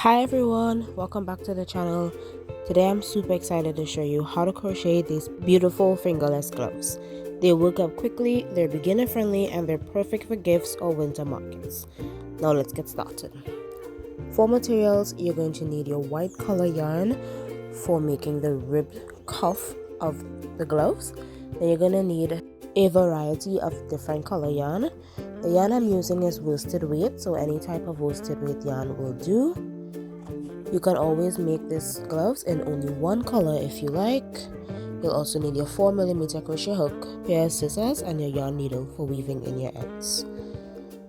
Hi everyone, welcome back to the channel. Today I'm super excited to show you how to crochet these beautiful fingerless gloves. They work up quickly, they're beginner friendly, and they're perfect for gifts or winter markets. Now let's get started. For materials, you're going to need your white color yarn for making the ribbed cuff of the gloves. Then you're going to need a variety of different color yarn. The yarn I'm using is worsted weight, so any type of worsted weight yarn will do. You can always make these gloves in only one color if you like. You'll also need your 4mm crochet hook, pair of scissors, and your yarn needle for weaving in your ends.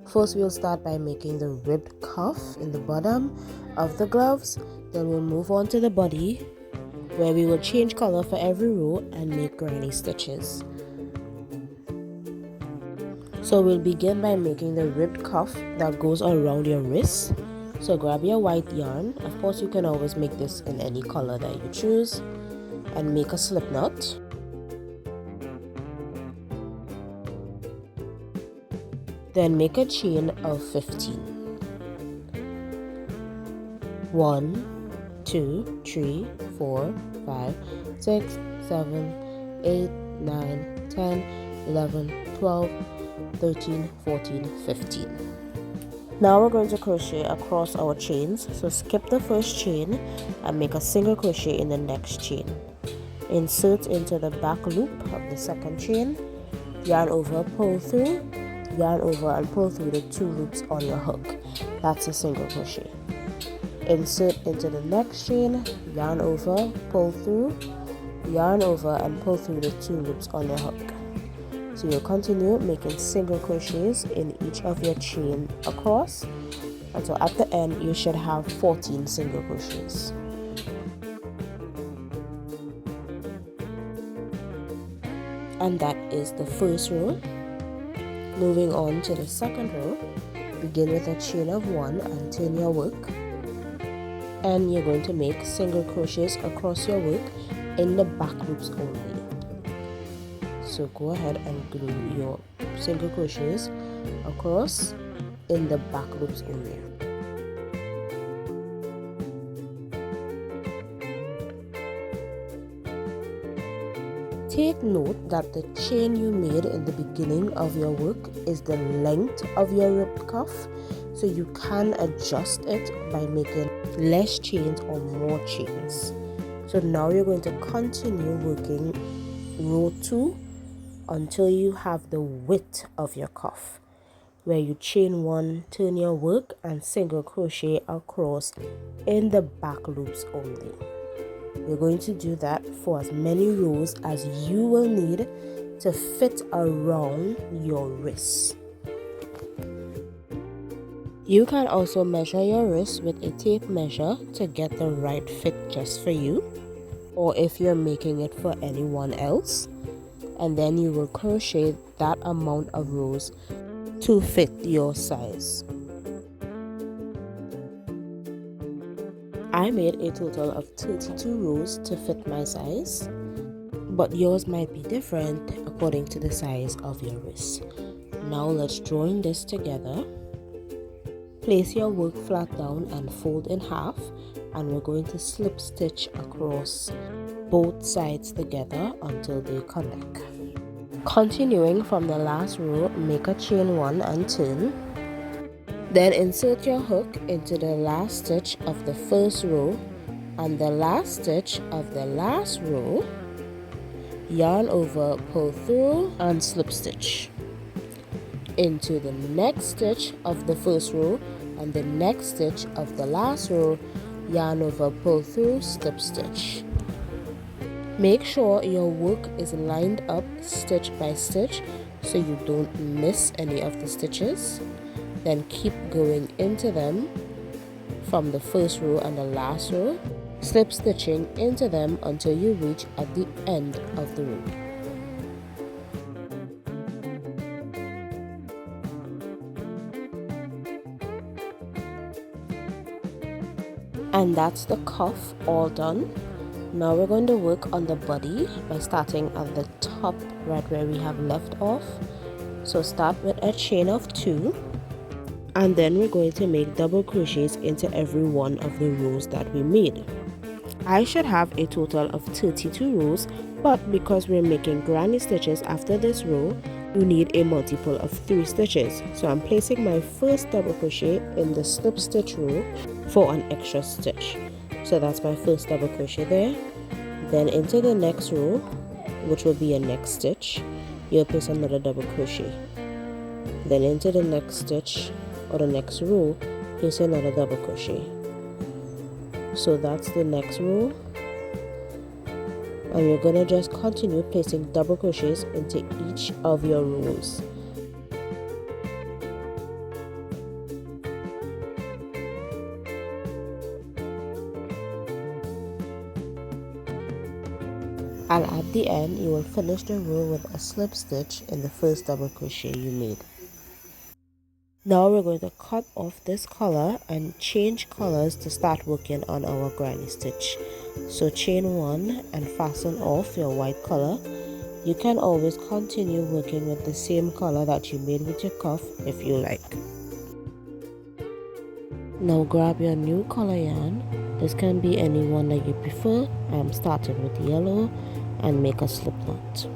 First, we'll start by making the ribbed cuff in the bottom of the gloves. Then we'll move on to the body, where we will change color for every row and make granny stitches. So we'll begin by making the ribbed cuff that goes around your wrist. So grab your white yarn. Of course, you can always make this in any color that you choose, and make a slip knot. Then make a chain of 15. 1, 2, 3, 4, 5, 6, 7, 8, 9, 10, 11, 12, 13, 14, 15. Now we're going to crochet across our chains, so skip the first chain and make a single crochet in the next chain. Insert into the back loop of the second chain, yarn over, pull through, yarn over and pull through the 2 loops on your hook. That's a single crochet. Insert into the next chain, yarn over, pull through, yarn over and pull through the 2 loops on your hook. So you'll continue making single crochets in each of your chain across until at the end you should have 14 single crochets. And that is the first row. Moving on to the second row, begin with a chain of 1 and turn your work. And you're going to make single crochets across your work in the back loops only. So go ahead and glue your single crochets across in the back loops only. Take note that the chain you made in the beginning of your work is the length of your ribbed cuff, so you can adjust it by making less chains or more chains. So now you're going to continue working row 2 until you have the width of your cuff, where you chain 1, turn your work and single crochet across in the back loops only. You're going to do that for as many rows as you will need to fit around your wrist. You can also measure your wrist with a tape measure to get the right fit just for you, or if you're making it for anyone else. And then you will crochet that amount of rows to fit your size. I made a total of 32 rows to fit my size, but yours might be different according to the size of your wrist. Now let's join this together. Place your work flat down and fold in half, and we're going to slip stitch across both sides together until they connect. Continuing from the last row, make a chain 1 and turn. Then insert your hook into the last stitch of the first row and the last stitch of the last row. Yarn over, pull through and slip stitch into the next stitch of the first row and the next stitch of the last row. Yarn over, pull through, slip stitch. Make sure your work is lined up stitch by stitch so you don't miss any of the stitches. Then keep going into them from the first row and the last row, slip stitching into them until you reach at the end of the row. And that's the cuff all done. Now we're going to work on the body by starting at the top right where we have left off. So start with a chain of 2 And then we're going to make double crochets into every one of the rows that we made. I should have a total of 32 rows, but because we're making granny stitches after this row, you need a multiple of 3 stitches. So I'm placing my first double crochet in the slip stitch row for an extra stitch. So that's my first double crochet there. Then into the next row, which will be a next stitch, you'll place another double crochet. Then into the next stitch or the next row, place another double crochet. So that's the next row, and you're gonna just continue placing double crochets into each of your rows. And at the end, you will finish the row with a slip stitch in the first double crochet you made. Now we're going to cut off this color and change colors to start working on our granny stitch. So chain 1 and fasten off your white color. You can always continue working with the same color that you made with your cuff if you like. Now grab your new color yarn. This can be any one that you prefer. I'm starting with yellow and make a slip knot.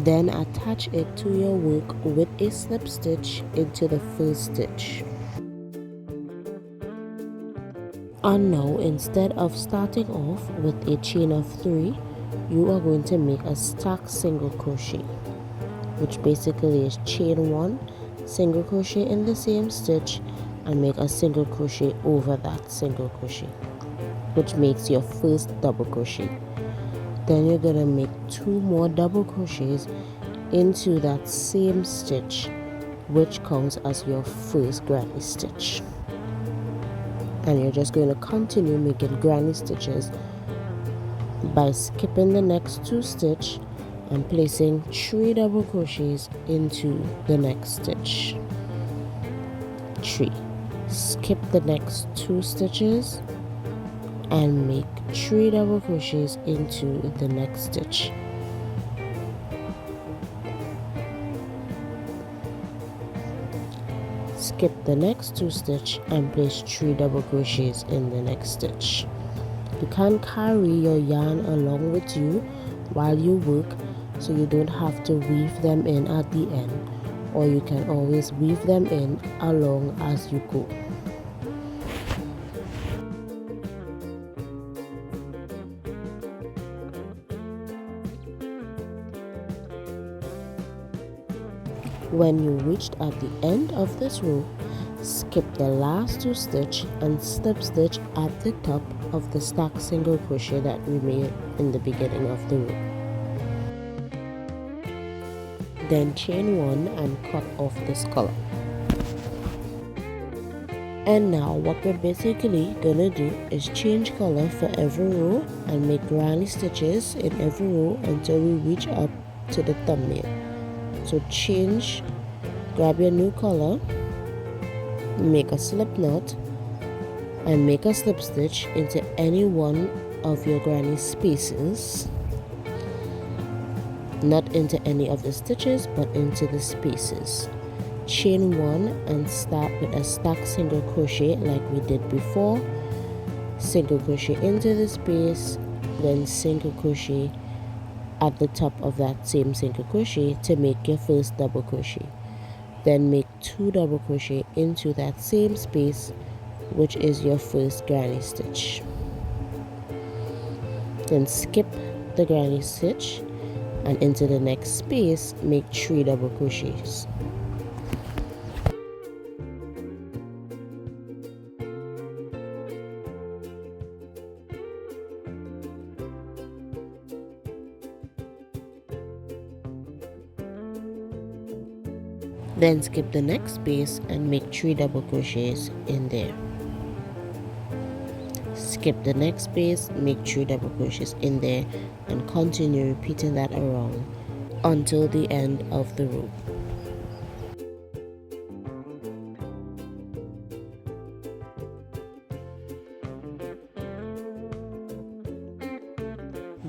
Then attach it to your work with a slip stitch into the first stitch. And now, instead of starting off with a chain of 3, you are going to make a stack single crochet, which basically is chain 1, single crochet in the same stitch, and make a single crochet over that single crochet, which makes your first double crochet. Then you're gonna make 2 more double crochets into that same stitch, which counts as your first granny stitch. And you're just going to continue making granny stitches by skipping the next 2 stitches and placing 3 double crochets into the next stitch. 3. Skip the next 2 stitches and make 3 double crochets into the next stitch. Skip the next 2 stitches and place 3 double crochets in the next stitch. You can carry your yarn along with you while you work, so you don't have to weave them in at the end, or you can always weave them in along as you go. When you reached at the end of this row, skip the last 2 stitches and slip stitch at the top of the stack single crochet that we made in the beginning of the row. Then chain 1 and cut off this color. And now what we're basically gonna do is change color for every row and make granny stitches in every row until we reach up to the thumbnail. So grab your new color, make a slip knot, and make a slip stitch into any one of your granny spaces. Not into any of the stitches, but into the spaces. Chain 1 and start with a stack single crochet like we did before. Single crochet into the space, then single crochet at the top of that same single crochet to make your first double crochet. Then make 2 double crochet into that same space, which is your first granny stitch. Then skip the granny stitch and into the next space make 3 double crochets. Then skip the next space and make 3 double crochets in there. Skip the next space, make 3 double crochets in there, and continue repeating that around until the end of the row.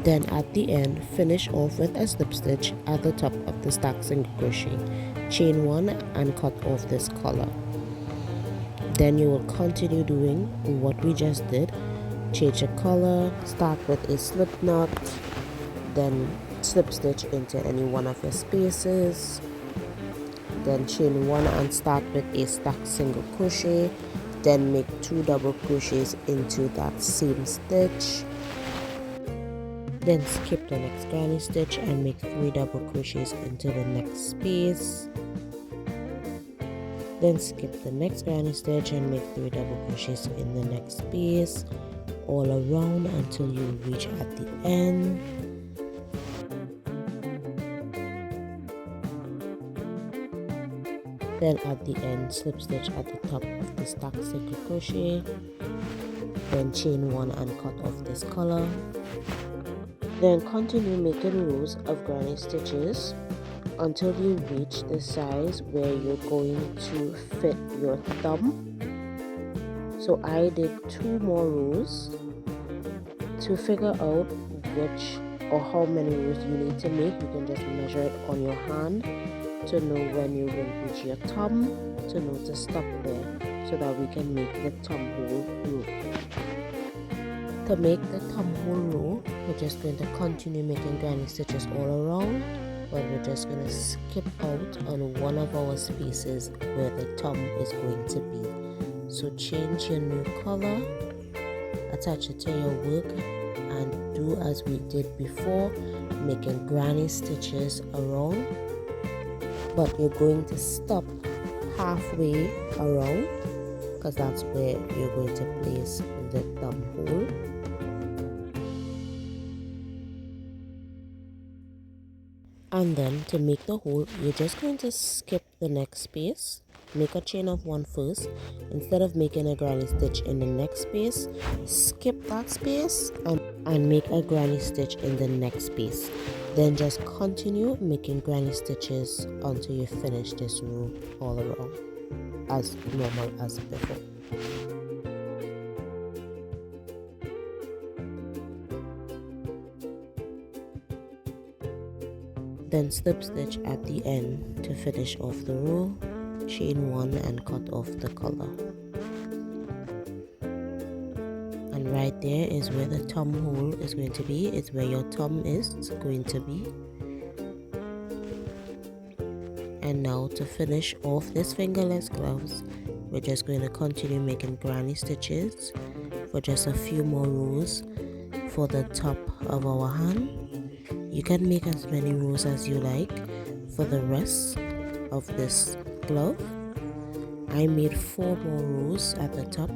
Then at the end, finish off with a slip stitch at the top of the stack single crochet chain 1 and cut off this collar. Then you will continue doing what we just did. Change the color, start with a slip knot, then slip stitch into any one of your spaces, then chain 1 and start with a stacked single crochet, then make 2 double crochets into that same stitch, then skip the next granny stitch and make 3 double crochets into the next space, then skip the next granny stitch and make 3 double crochets in the next space, all around until you reach at the end. Then at the end, slip stitch at the top of the stacked single crochet, then chain 1 and cut off this color. Then continue making rows of granny stitches until you reach the size where you're going to fit your thumb. So I did 2 more rows. To figure out which or how many rows you need to make, you can just measure it on your hand to know when you will reach your thumb, to know to stop there, so that we can make the thumb hole row. To make the thumb hole row, we're just going to continue making granny stitches all around, but we're just going to skip out on one of our spaces where the thumb is going to be. So change your new color, attach it to your work, and do as we did before, making granny stitches around, but you're going to stop halfway around because that's where you're going to place the thumb hole. And then to make the hole, you're just going to skip the next space, make a chain of 1 first. Instead of making a granny stitch in the next space, skip that space and make a granny stitch in the next space. Then just continue making granny stitches until you finish this row all around as normal as before. Then slip stitch at the end to finish off the row, chain 1 and cut off the collar. And right there is where the thumb hole is going to be. It's where your thumb is going to be. And now to finish off this fingerless gloves, we're just going to continue making granny stitches for just a few more rows for the top of our hand. You can make as many rows as you like for the rest of this glove. I made 4 more rows at the top.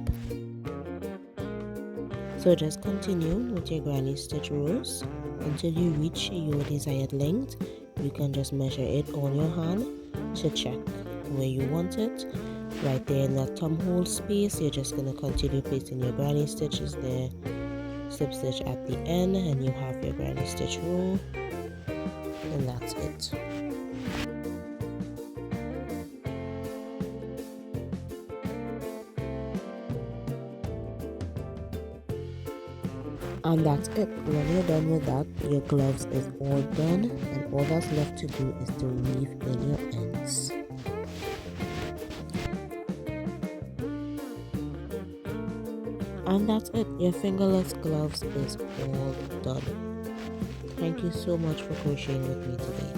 So just continue with your granny stitch rows until you reach your desired length. You can just measure it on your hand to check where you want it. Right there in that thumb hole space, you're just going to continue placing your granny stitches there. Slip stitch at the end and you have your granny stitch row, and that's it. And that's it. When you're done with that, your gloves is all done, and all that's left to do is to weave in your ends. And that's it. Your fingerless gloves is all done. Thank you so much for crocheting with me today.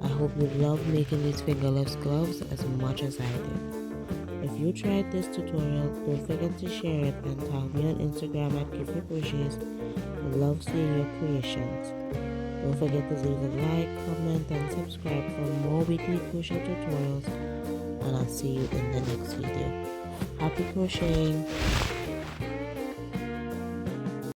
I hope you love making these fingerless gloves as much as I do. If you tried this tutorial, don't forget to share it and tag me on Instagram at Keifa Krochets. I love seeing your creations. Don't forget to leave a like, comment, and subscribe for more weekly crochet tutorials. And I'll see you in the next video. Happy crocheting!